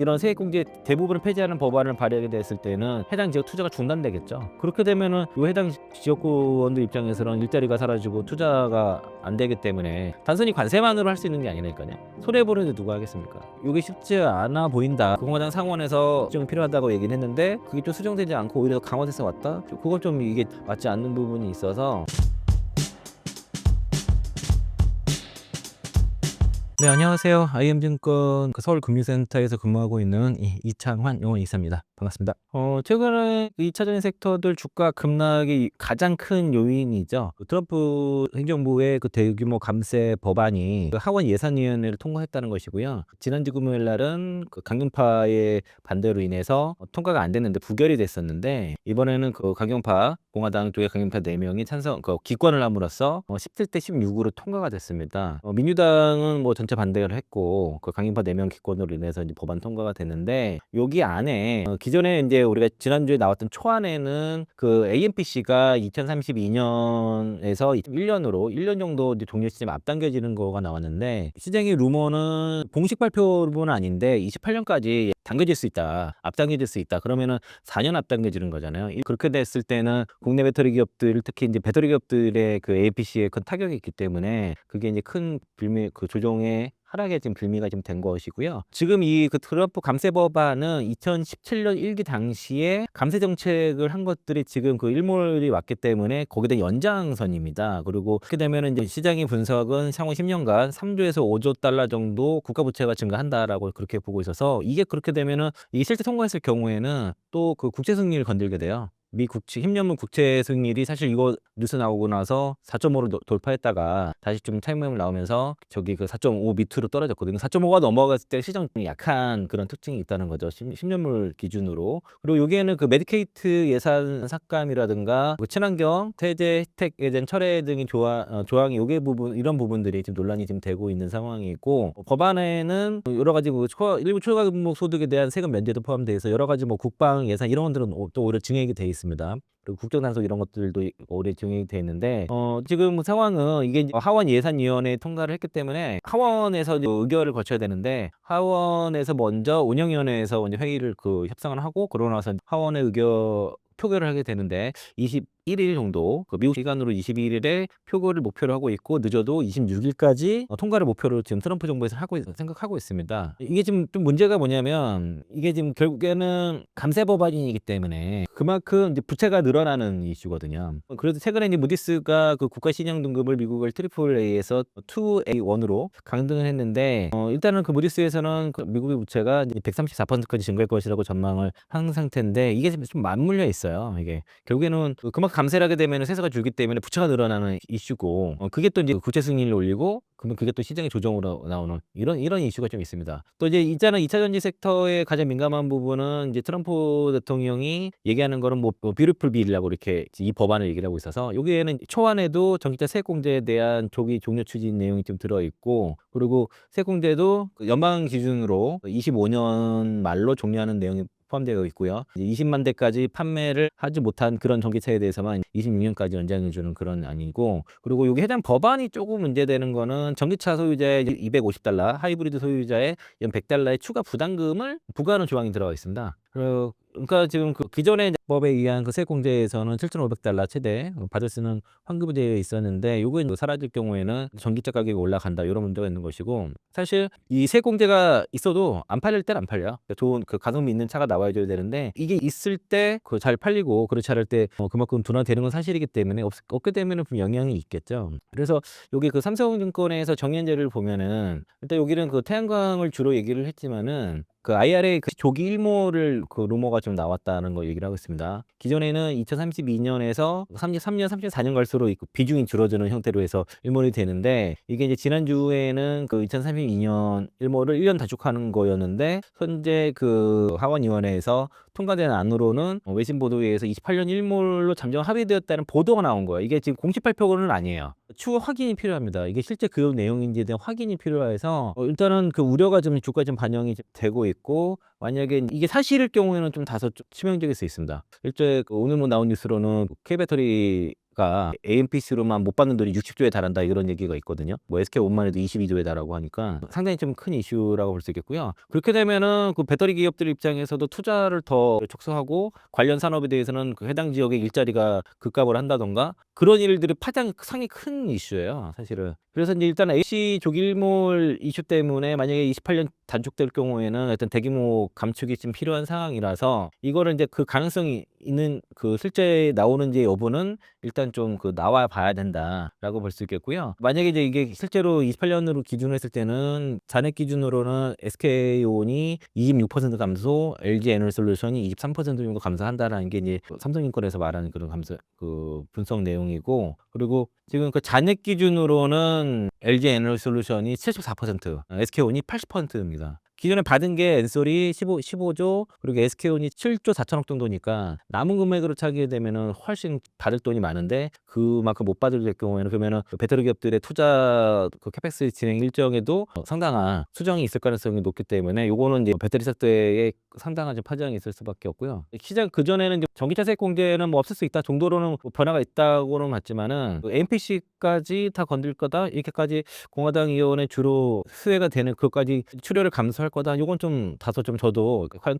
이런 세액공제 대부분을 폐지하는 법안을 발의하게 됐을 때는 해당 지역 투자가 중단되겠죠. 그렇게 되면은 요 해당 지역구원들 입장에서는 일자리가 사라지고 투자가 안 되기 때문에 단순히 관세만으로 할 수 있는 게 아니니까요. 손해 보는데 누가 하겠습니까? 이게 쉽지 않아 보인다. 공화당 상원에서 수정이 필요하다고 얘기는 했는데 그게 좀 수정되지 않고 오히려 강화돼서 왔다. 그건 좀 이게 맞지 않는 부분이 있어서. 네, 안녕하세요. IM증권 서울금융센터에서 근무하고 있는 이창환 영어이사입니다. 반갑습니다. 최근에 2차전지 섹터들 주가 급락이 가장 큰 요인이죠. 트럼프 행정부의 대규모 감세 법안이 하원 예산위원회를 통과했다는 것이고요. 지난주 금요일 날은 강경파의 반대로 인해서 통과가 안 됐는데 부결이 됐었는데, 이번에는 강경파 공화당 쪽의 강경파 4명이 찬성 기권을 함으로써 17대 16으로 통과가 됐습니다. 민주당은 전체 반대를 했고 강경파 4명 기권으로 인해서 이제 법안 통과가 됐는데, 여기 안에 기존에 이제 우리가 지난주에 나왔던 초안에는 AMPC가 2032년에서 1년으로 1년 정도 이제 종료 시점 앞당겨지는 거가 나왔는데, 시장의 루머는 공식 발표 루머는 아닌데 28년까지 당겨질 수 있다, 앞당겨질 수 있다. 그러면은 4년 앞당겨지는 거잖아요. 그렇게 됐을 때는 국내 배터리 기업들, 특히 이제 배터리 기업들의 AMPC에 큰 타격이 있기 때문에 그게 이제 큰 빌미 조정의 하락의 지금 빌미가 좀 된 것이고요. 지금 이 트럼프 감세 법안은 2017년 1기 당시에 감세 정책을 한 것들이 지금 일몰이 왔기 때문에 거기에 대한 연장선입니다. 그리고 그렇게 되면 이제 시장의 분석은 향후 10년간 3조에서 5조 달러 정도 국가 부채가 증가한다라고 그렇게 보고 있어서, 이게 그렇게 되면은 이게 실제 통과했을 경우에는 또 국채 승리를 건들게 돼요. 미 국채 10년물 국채 수익률이 사실 이거 뉴스 나오고 나서 4.5를 돌파했다가 다시 좀 타이밍을 나오면서 4.5 밑으로 떨어졌거든요. 4.5가 넘어갔을 때 시장이 약한 그런 특징이 있다는 거죠. 10년물 기준으로. 그리고 여기에는 메디케이트 예산 삭감이라든가 친환경 세제 혜택에 대한 철회 등의 조항이 이런 부분들이 지금 논란이 지금 되고 있는 상황이고, 법안에는 여러 가지 일부 초과금목 소득에 대한 세금 면제도 포함되어 있어 여러 가지 국방 예산 이런 것들은 또 오히려 증액이 돼 있습니다. 그리고 국정단속 이런 것들도 올해 증액이 돼 있는데, 지금 상황은 이게 이제 하원 예산위원회에 통과를 했기 때문에 하원에서 이제 의결을 거쳐야 되는데, 하원에서 먼저 운영위원회에서 먼저 회의를 협상을 하고, 그러고 나서 하원의 표결을 하게 되는데 21일 정도 미국 시간으로 22일에 표결을 목표로 하고 있고, 늦어도 26일까지 통과를 목표로 지금 트럼프 정부에서 생각하고 있습니다. 이게 지금 좀 문제가 뭐냐면, 이게 지금 결국에는 감세 법안이기 때문에 그만큼 이제 부채가 늘어나는 이슈거든요. 그래도 최근에 이제 무디스가 국가 신용 등급을 미국을 트리플 A에서 2A1으로 강등을 했는데, 일단은 무디스에서는 미국의 부채가 134%까지 증가할 것이라고 전망을 한 상태인데, 이게 좀 맞물려 있어요. 이게 결국에는 그만큼 감세를 하게 되면 세수가 줄기 때문에 부채가 늘어나는 이슈고, 그게 또 이제 국채 승리를 올리고, 그러면 그게 또 시장의 조정으로 나오는 이런 이슈가 좀 있습니다. 또 이제 있잖아, 2차 전지 섹터의 가장 민감한 부분은 이제 트럼프 대통령이 얘기하는 거는 뷰티풀 빌이라고 이렇게 이 법안을 얘기를 하고 있어서, 여기에는 초안에도 전기차 세액 공제에 대한 조기 종료 추진 내용이 좀 들어 있고, 그리고 세액 공제도 연방 기준으로 25년 말로 종료하는 내용이 포함되어 있고요. 20만 대까지 판매를 하지 못한 그런 전기차에 대해서만 26년까지 연장해 주는 그런 안이고, 그리고 여기 해당 법안이 조금 문제되는 거는 전기차 소유자의 $250, 하이브리드 소유자의 연 $100의 추가 부담금을 부과하는 조항이 들어가 있습니다. 그러니까 지금 기존의 법에 의한 세액 공제에서는 $7,500 최대 받을 수 있는 환급이 되어 있었는데, 요게 사라질 경우에는 전기차 가격이 올라간다, 이런 문제가 있는 것이고, 사실 이 세액 공제가 있어도 안 팔릴 때는 안 팔려요. 좋은 가성비 있는 차가 나와줘야 되는데, 이게 있을 때 잘 팔리고 그렇지 않을 때 그만큼 둔화되는 건 사실이기 때문에 없게 되면은 좀 영향이 있겠죠. 그래서 여기 삼성증권에서 정의연재를 보면은, 일단 여기는 태양광을 주로 얘기를 했지만은 IRA 조기 일몰을 루머가 좀 나왔다는 거 얘기를 하고 있습니다. 기존에는 2032년에서 33년, 34년 갈수록 비중이 줄어드는 형태로 해서 일몰이 되는데, 이게 이제 지난주에는 2032년 일몰을 1년 단축하는 거였는데, 현재 하원위원회에서 통과된 안으로는 외신 보도에 의해서 28년 일몰로 잠정 합의되었다는 보도가 나온 거예요. 이게 지금 공식 발표는 아니에요. 추후 확인이 필요합니다. 이게 실제 그 내용인지에 대한 확인이 필요해서 일단은 우려가 좀 주가에 좀 반영이 되고 있고, 만약에 이게 사실일 경우에는 좀 다소 좀 치명적일 수 있습니다. 일제 오늘 나온 뉴스로는 K배터리 아까 AMPC로만 못 받는 돈이 60조에 달한다 이런 얘기가 있거든요. 뭐 SK온만 해도 22조에 달하고 하니까 상당히 좀 큰 이슈라고 볼 수 있겠고요. 그렇게 되면은 그 배터리 기업들 입장에서도 투자를 더 촉소하고 관련 산업에 대해서는 그 해당 지역의 일자리가 급감을 한다던가 그런 일들이 파장 상당히 큰 이슈예요, 사실은. 그래서 이제 일단 AC 조기몰 이슈 때문에 만약에 28년 단축될 경우에는 어떤 대규모 감축이 좀 필요한 상황이라서 이거를 이제 그 가능성이 있는 그 실제 나오는지 여부는 일단 좀 그 나와 봐야 된다라고 볼 수 있겠고요. 만약에 이제 이게 실제로 28년으로 기준으로 했을 때는 잔액 기준으로는 SK온이 26% 감소, LG 에너지솔루션이 23% 정도 감소한다라는 게 이제 삼성증권에서 말하는 그런 감소 그 분석 내용이고, 그리고 지금 그 잔액 기준으로는 LG 에너지솔루션이 74%, SK온이 80%입니다. 기존에 받은 게 엔솔이 15조, 그리고 SK온이 7조 4천억 정도니까 남은 금액으로 차게 되면은 훨씬 받을 돈이 많은데 그만큼 못 받을 경우에는 그러면은 그 배터리 기업들의 투자 그 캐펙스 진행 일정에도 상당한 수정이 있을 가능성이 높기 때문에 요거는 이제 배터리 섹터에 상당한 좀 파장이 있을 수밖에 없고요. 시장 그전에는 전기차 세액 공제는 뭐 없을 수 있다 정도로는 뭐 변화가 있다고는 봤지만은 MPC까지 다 건들 거다 이렇게까지 공화당 의원의 주로 수혜가 되는 그것까지 출혈을 감수할 거다. 요건 좀 다소 좀 저도 과연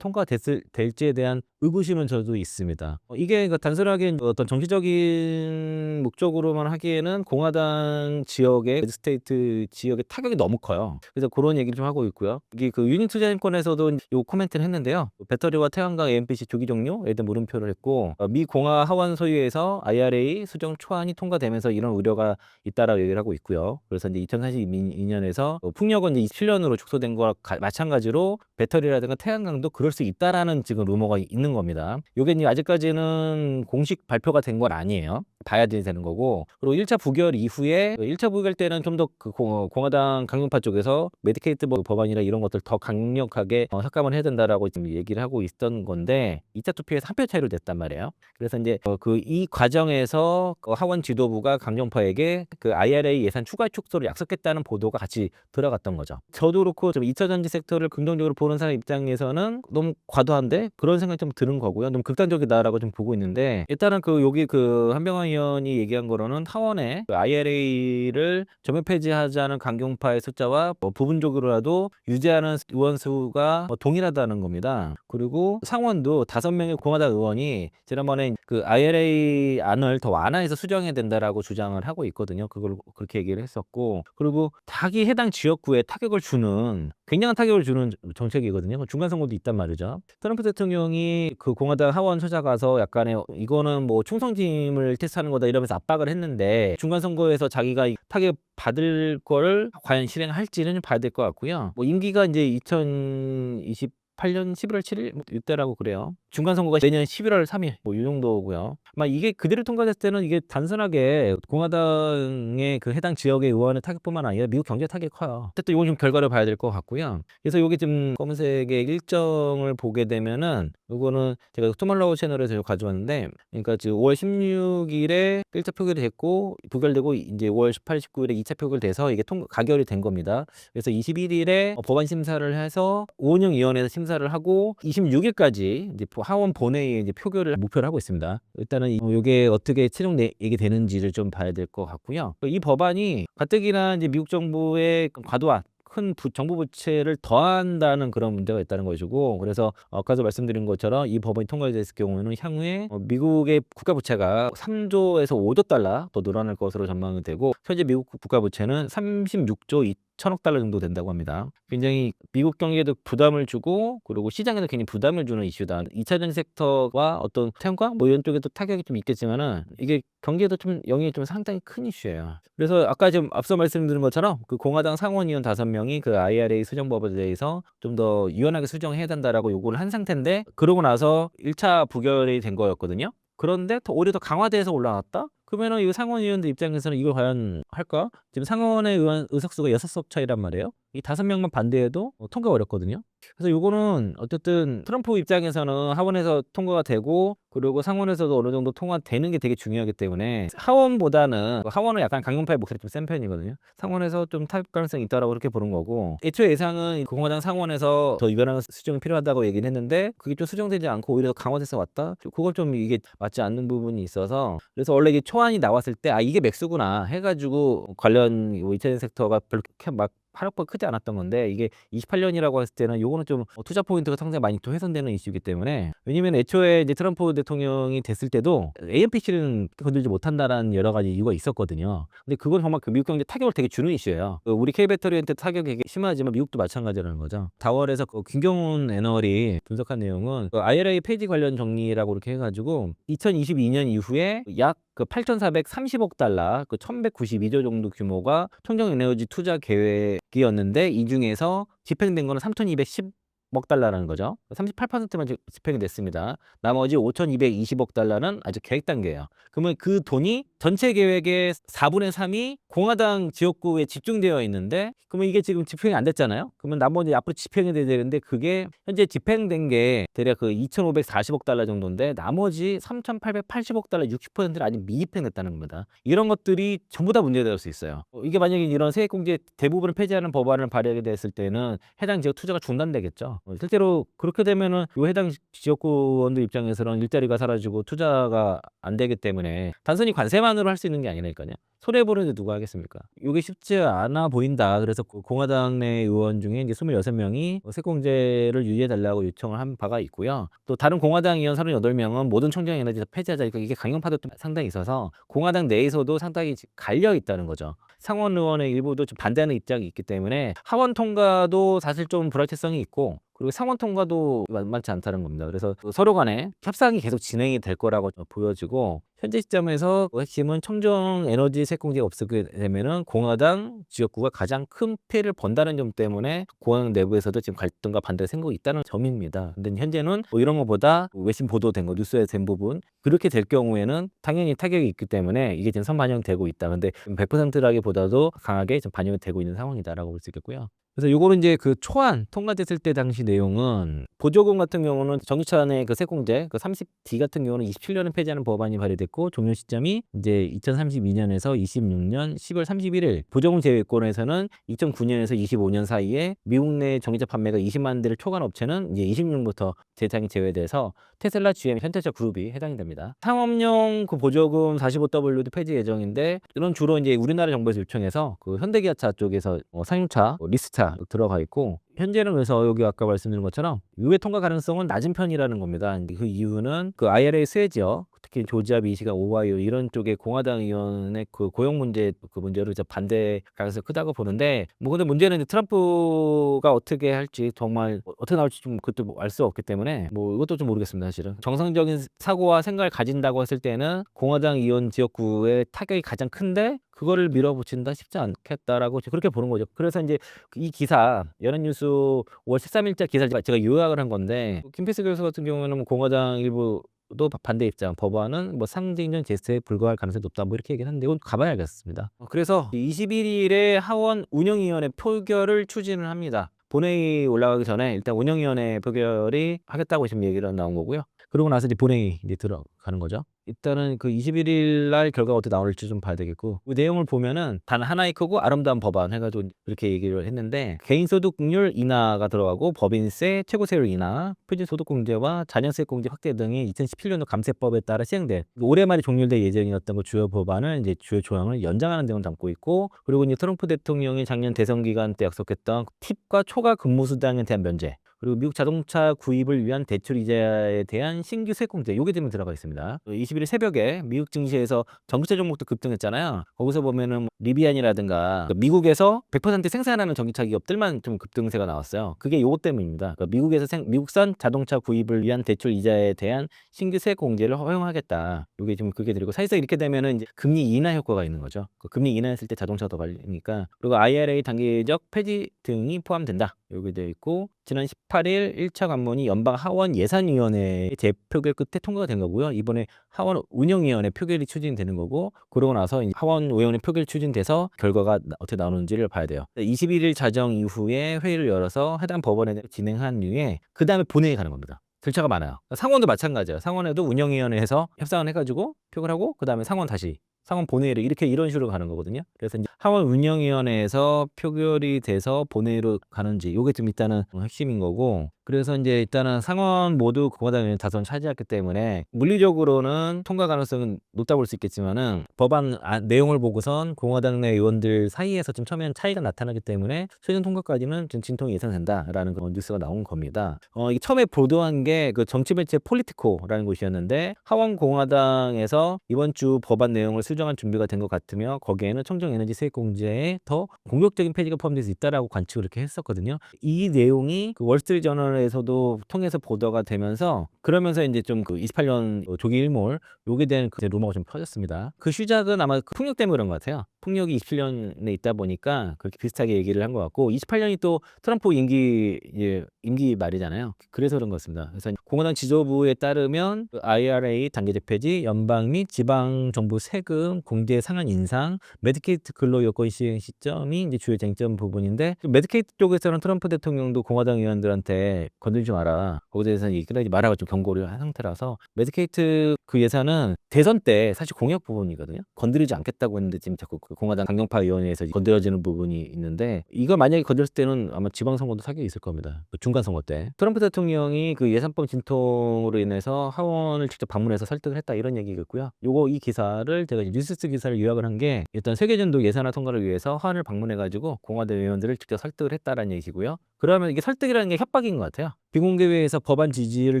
될지에 대한 의구심은 저도 있습니다. 이게 단순하게 어떤 정치적인 목적으로만 하기에는 공화당 지역의 레드스테이트 지역의 타격이 너무 커요. 그래서 그런 얘기를 좀 하고 있고요. 이게 그 유니투자증권에서도 요 코멘트를 했는데요. 배터리와 태양광 AMPC 조기 종료에 대한 물음표를 했고 미 공화 하원 소위에서 IRA 수정 초안이 통과되면서 이런 우려가 있다라고 얘기를 하고 있고요. 그래서 이제 2042년에서 풍력은 이제 27년으로 축소된 거와 마찬가지로 배터리라든가 태양광도 그럴 수 있다라는 지금 루머가 있는 겁니다. 요게 이제 아직까지는 공식 발표가 된 건 아니에요. 봐야 되는 거고, 그리고 1차 부결 이후에 1차 부결 때는 좀 더 그 공화당 강경파 쪽에서 메디케이트 법안이나 이런 것들 더 강력하게 삭감을 해야 된다라고 지금 얘기를 하고 있던 건데 2차 투표에서 한 표 차이로 됐단 말이에요. 그래서 이제 그 이 과정에서 하원 지도부가 강경파에게 그 IRA 예산 추가 축소를 약속했다는 보도가 같이 들어갔던 거죠. 저도 그렇고 좀 2차 전지 섹터를 긍정적으로 보는 사람 입장에서는 너무 과도한데 그런 생각이 좀 드는 거고요. 너무 극단적이다라고 좀 보고 있는데, 일단은 그 여기 그 한병환 의원이 얘기한 거로는 하원에 그 IRA를 전면 폐지하자는 강경파의 숫자와 뭐 부분적으로라도 유지하는 의원 수가 동일하다는 겁니다. 그리고 상원도 5명의 공화당 의원이 지난번에 그 IRA 안을 더 완화해서 수정해야 된다라고 주장을 하고 있거든요. 그걸 그렇게 얘기를 했었고, 그리고 자기 해당 지역구에 타격을 주는 굉장한 타격을 주는 정책이거든요. 중간 선거도 있단 말이죠. 트럼프 대통령이 그 공화당 하원 찾아가서 약간의 이거는 뭐 총선팀을 테스트하는 거다 이러면서 압박을 했는데 중간 선거에서 자기가 타격 받을 거를 과연 실행할지는 봐야 될 것 같고요. 뭐 임기가 이제 2028년 11월 7일 이때라고 그래요. 중간 선거가 내년 11월 3일 뭐 이 정도고요. 아마 이게 그대로 통과됐을 때는 이게 단순하게 공화당의 그 해당 지역의 의원의 타격뿐만 아니라 미국 경제 타격이 커요. 어쨌든 이건 좀 결과를 봐야 될 것 같고요. 그래서 여기 좀 검은색의 일정을 보게 되면은 요거는 제가 투말로우 채널에서 가져왔는데, 그러니까 지금 5월 16일에 1차 표결이 됐고 부결되고 이제 5월 18, 19일에 2차 표결돼서 이게 가결이 된 겁니다. 그래서 21일에 법안 심사를 해서 의원위원회에서 심사를 하고 26일까지 이제 하원 본회의에 이제 표결을 목표로 하고 있습니다. 일단은 이게 어떻게 최종 얘기 되는지를 좀 봐야 될 것 같고요. 이 법안이 가뜩이나 이제 미국 정부의 과도한 큰 정부 부채를 더한다는 그런 문제가 있다는 것이고, 그래서 아까도 말씀드린 것처럼 이 법안이 통과됐을 경우에는 향후에 미국의 국가 부채가 3조에서 5조 달러 더 늘어날 것으로 전망이 되고, 현재 미국 국가 부채는 36조 2천억 달러 정도 된다고 합니다. 굉장히 미국 경제에도 부담을 주고, 그리고 시장에도 괜히 부담을 주는 이슈다. 2차 전지 섹터와 어떤 태양광 뭐 이런 쪽에도 타격이 좀 있겠지만은 이게 경제에도 좀 영향이 좀 상당히 큰 이슈예요. 그래서 아까 좀 앞서 말씀드린 것처럼 그 공화당 상원의원 5명이 그 IRA 수정법에 대해서 좀 더 유연하게 수정해야 된다라고 요구를 한 상태인데, 그러고 나서 1차 부결이 된 거였거든요. 그런데 오히려 더 강화돼서 올라왔다? 그러면은 이 상원의원들 입장에서는 이걸 과연 할까? 지금 상원의 의원 의석수가 6석 차이란 말이에요. 이 5명만 반대해도 통과 어렵거든요. 그래서 요거는 어쨌든 트럼프 입장에서는 하원에서 통과가 되고 그리고 상원에서도 어느 정도 통과되는 게 되게 중요하기 때문에 하원보다는 하원은 약간 강경파의 목소리 좀 센 편이거든요. 상원에서 좀 타협 가능성이 있다라고 그렇게 보는 거고 애초에 예상은 공화당 상원에서 더 유연한 수정이 필요하다고 얘기는 했는데 그게 좀 수정되지 않고 오히려 강화돼서 왔다. 그걸 좀 이게 맞지 않는 부분이 있어서 그래서 원래 이게 초안이 나왔을 때 아 이게 맥스구나 해가지고 관련 2차 섹터가 별로 그렇게 막 파력도 크지 않았던 건데 이게 28년이라고 했을 때는 요거는 좀 투자 포인트가 상당히 많이 또 훼손되는 이슈이기 때문에 왜냐면 애초에 이제 트럼프 대통령이 됐을 때도 AMPC는 건들지 못한다라는 여러 가지 이유가 있었거든요. 근데 그건 정말 그 미국 경제 타격을 되게 주는 이슈예요. 우리 K배터리한테 타격이 되게 심하지만 미국도 마찬가지라는 거죠. 다월에서 김경훈 애널이 분석한 내용은 그 IRA 폐지 관련 정리라고 이렇게 해가지고 2022년 이후에 약 그 8,430억 달러, 그 1,192조 정도 규모가 청정 에너지 투자 계획이었는데 이 중에서 집행된 거는 3,210억 달러라는 거죠. 38%만 집행이 됐습니다. 나머지 5,220억 달러는 아직 계획 단계예요. 그러면 그 돈이 전체 계획의 4분의 3이 공화당 지역구에 집중되어 있는데 그러면 이게 지금 집행이 안 됐잖아요. 그러면 나머지 앞으로 집행이 돼야 되는데 그게 현재 집행된 게 대략 그 2,540억 달러 정도인데 나머지 3,880억 달러 60%를 아직 미집행됐다는 겁니다. 이런 것들이 전부 다 문제가 될 수 있어요. 이게 만약에 이런 세액공제 대부분을 폐지하는 법안을 발의하게 됐을 때는 해당 지역 투자가 중단되겠죠. 실제로 그렇게 되면은 요 해당 지역구원들 입장에서는 일자리가 사라지고 투자가 안 되기 때문에 단순히 관세만으로 할 수 있는 게 아니라니까요. 손해보는데 누가 하겠습니까? 이게 쉽지 않아 보인다. 그래서 공화당 내 의원 중에 이제 26명이 세공제를 유예해달라고 요청을 한 바가 있고요. 또 다른 공화당 의원 38명은 모든 청정 에너지 다 폐지하자. 그러니까 이게 강경파도 좀 상당히 있어서 공화당 내에서도 상당히 갈려 있다는 거죠. 상원 의원의 일부도 좀 반대하는 입장이 있기 때문에 하원 통과도 사실 좀 불확실성이 있고 그리고 상원 통과도 만만치 않다는 겁니다. 그래서 서로 간에 협상이 계속 진행이 될 거라고 보여지고 현재 시점에서 핵심은 청정 에너지 세공제가 없게 되면은 공화당 지역구가 가장 큰 피해를 본다는 점 때문에 공화당 내부에서도 지금 갈등과 반대가 생기고 있다는 점입니다. 근데 현재는 뭐 이런 것보다 외신 보도된 거, 뉴스에 된 부분 그렇게 될 경우에는 당연히 타격이 있기 때문에 이게 지금 선반영되고 있다. 근데 100%라기보다도 강하게 좀 반영이 되고 있는 상황이다라고 볼 수 있겠고요. 그래서 요거는 이제 그 초안 통과됐을 때 당시 내용은 보조금 같은 경우는 전기차 내 그 세공제 그 30D 같은 경우는 27년에 폐지하는 법안이 발의됐고 종료 시점이 이제 2032년에서 26년 10월 31일 보조금 제외권에서는 2009년에서 25년 사이에 미국 내 전기차 판매가 20만 대를 초과한 업체는 이제 26년부터 대상이 제외돼서 테슬라, GM, 현대차 그룹이 해당이 됩니다. 상업용 그 보조금 45W도 폐지 예정인데 이런 주로 이제 우리나라 정부에서 요청해서 그 현대기아차 쪽에서 상용차, 리스차 들어가 있고 현재는 그래서 여기 아까 말씀드린 것처럼 의회 통과 가능성은 낮은 편이라는 겁니다. 그 이유는 그 IRA 수혜 지역 특히 조지아, 미시간, 오하이오 이런 쪽에 공화당 의원의 그 고용 문제 그 문제로 이제 반대 가능성이 크다고 보는데 뭐 근데 문제는 이제 트럼프가 어떻게 할지 정말 어떻게 나올지 좀 그것도 알 수 없기 때문에 뭐 이것도 좀 모르겠습니다 사실은. 정상적인 사고와 생각을 가진다고 했을 때는 공화당 의원 지역구의 타격이 가장 큰데 그거를 밀어붙인다 쉽지 않겠다라고 그렇게 보는 거죠. 그래서 이제 이 기사 연합뉴스 5월 13일자 기사를 제가 요약을 한 건데 김필수 교수 같은 경우에는 뭐 공화당 일부 도 반대 입장, 법안은 뭐 상징적 제스처에 불과할 가능성이 높다. 뭐 이렇게 얘기를 하는데 이건 가봐야 알겠습니다. 그래서 21일에 하원 운영위원회 표결을 추진을 합니다. 본회의 올라가기 전에 일단 운영위원회 표결이 하겠다고 지금 얘기가 나온 거고요. 그러고 나서 이제 본회의 이제 들어가는 거죠. 일단은 그 21일 날 결과가 어떻게 나올지 좀 봐야 되겠고 그 내용을 보면은 단 하나의 크고 아름다운 법안 해가지고 이렇게 얘기를 했는데 개인소득률 인하가 들어가고 법인세 최고세율 인하, 표준소득공제와 자녀세액공제 확대 등이 2017년도 감세법에 따라 시행된 올해 말에 종료될 예정이었던 그 주요 법안을 이제 주요 조항을 연장하는 내용을 담고 있고 그리고 이제 트럼프 대통령이 작년 대선 기간 때 약속했던 팁과 초과 근무수당에 대한 면제 그리고 미국 자동차 구입을 위한 대출 이자에 대한 신규 세액공제 요게 지금 들어가 있습니다. 21일 새벽에 미국 증시에서 전기차 종목도 급등했잖아요. 거기서 보면은 뭐 리비안이라든가 미국에서 100% 생산하는 전기차 기업들만 좀 급등세가 나왔어요. 그게 요것 때문입니다. 미국에서 미국산 자동차 구입을 위한 대출 이자에 대한 신규 세액 공제를 허용하겠다. 요게 지금 그게 되고 사실상 이렇게 되면은 이제 금리 인하 효과가 있는 거죠. 그 금리 인하했을 때 자동차가 더 갈리니까 그리고 IRA 단계적 폐지 등이 포함된다. 요게 되어 있고 지난 18일 1차 관문이 연방 하원 예산위원회 재표결 끝에 통과가 된 거고요. 이번에 하원 운영위원회 표결이 추진되는 거고, 그러고 나서 이제 하원 의원회 표결 추진돼서 결과가 어떻게 나오는지를 봐야 돼요. 21일 자정 이후에 회의를 열어서 해당 법원에 진행한 이후에 그 다음에 본회의 가는 겁니다. 절차가 많아요. 상원도 마찬가지예요. 상원에도 운영위원회에서 협상을 해가지고 표결하고 그 다음에 상원 다시 상원 본회의를 이런 식으로 가는 거거든요. 그래서 이제 하원 운영위원회에서 표결이 돼서 본회의로 가는지 요게 좀 일단은 핵심인 거고, 그래서 이제 일단은 상원 모두 공화당 의원 다수는 차지했기 때문에 물리적으로는 통과 가능성은 높다 볼 수 있겠지만은 법안 내용을 보고선 공화당 내 의원들 사이에서 좀 처음에는 차이가 나타나기 때문에 최종 통과까지는 좀 진통이 예상된다라는 그런 뉴스가 나온 겁니다. 이게 처음에 보도한 게 그 정치 매체 폴리티코라는 곳이었는데, 하원 공화당에서 이번 주 법안 내용을 수정할 준비가 된 것 같으며 거기에는 청정 에너지 세액 공제에 더 공격적인 폐지가 포함될 수 있다라고 관측을 이렇게 했었거든요. 이 내용이 그 월스트리트 저널에서도 통해서 보도가 되면서, 그러면서 이제 좀 그 28년 조기 일몰 요게 대한 그 루머가 좀 퍼졌습니다. 그 시작은 아마 그 풍력 때문에 그런 것 같아요. 풍력이 27년에 있다 보니까 그렇게 비슷하게 얘기를 한 것 같고, 28년이 또 트럼프 임기 말이잖아요. 그래서 그런 것 같습니다. 그래서 공화당 지도부에 따르면 그 IRA 단계적 폐지, 연방 및 지방 정부 세금 공제 상한 인상, 메디케이트 근로 여건 시행 시점이 이제 주요 쟁점 부분인데, 메디케이트 쪽에서는 트럼프 대통령도 공화당 의원들한테 건들지 마라, 거기에 대해서는 얘기를 말하고 좀 경고를 한 상태라서, 메디케이트 그 예산은 대선 때 사실 공약 부분이거든요. 건드리지 않겠다고 했는데 지금 자꾸 그 공화당 강경파 의원회에서 건드려지는 부분이 있는데, 이걸 만약에 건드렸을 때는 아마 지방선거도 사격이 있을 겁니다. 그 중간선거 때 트럼프 대통령이 그 예산법 진통으로 인해서 하원을 직접 방문해서 설득을 했다, 이런 얘기겠고요. 이 기사를 제가 뉴스스 기사를 요약을 한 게, 일단 세계전도 예산안 통과를 위해서 하원을 방문해가지고 공화당 의원들을 직접 설득을 했다라는 얘기고요. 그러면 이게 설득이라는 게 협박인 것 같아요. 비공개회에서 법안 지지를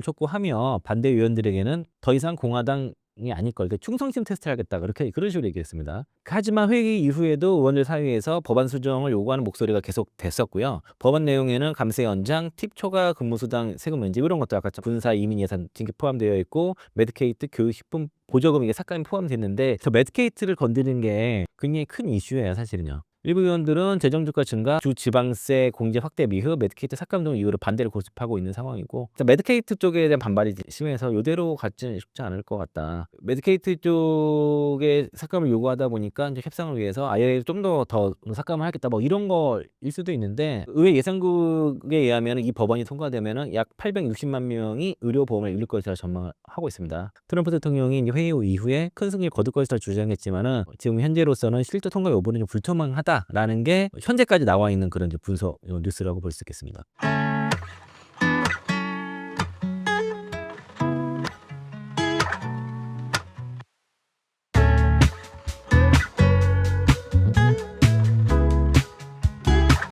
촉구하며 반대 의원들에게는 더 이상 공화당이 아닐 걸, 충성심 테스트를 하겠다, 그런 식으로 얘기했습니다. 하지만 회의 이후에도 의원들 사이에서 법안 수정을 요구하는 목소리가 계속 됐었고요. 법안 내용에는 감세 연장, 팁 초과 근무수당 세금 면제 이런 것도 아까 군사 이민 예산 징계 포함되어 있고, 메디케이트 교육식품 보조금 이게 삭감이 포함됐는데, 저 메디케이트를 건드리는 게 굉장히 큰 이슈예요, 사실은요. 일부 의원들은 재정주가 증가, 주 지방세 공제 확대 미흡, 메디케이트 삭감 등 이유로 반대를 고집하고 있는 상황이고, 메디케이트 쪽에 대한 반발이 심해서 이대로 가지는 쉽지 않을 것 같다. 메디케이트 쪽에 삭감을 요구하다 보니까 이제 협상을 위해서 아예 좀 더 삭감을 하겠다, 뭐 이런 거일 수도 있는데, 의회 예산국에 의하면 이 법안이 통과되면은 약 860만 명이 의료보험을 잃을 것이라 전망하고 있습니다. 트럼프 대통령이 이제 회의 이후에 큰 승리를 거둘 것이라 주장했지만은 지금 현재로서는 실제 통과 여부는 좀 불투명하다라는 게 현재까지 나와 있는 그런 분석 뉴스라고 볼 수 있겠습니다.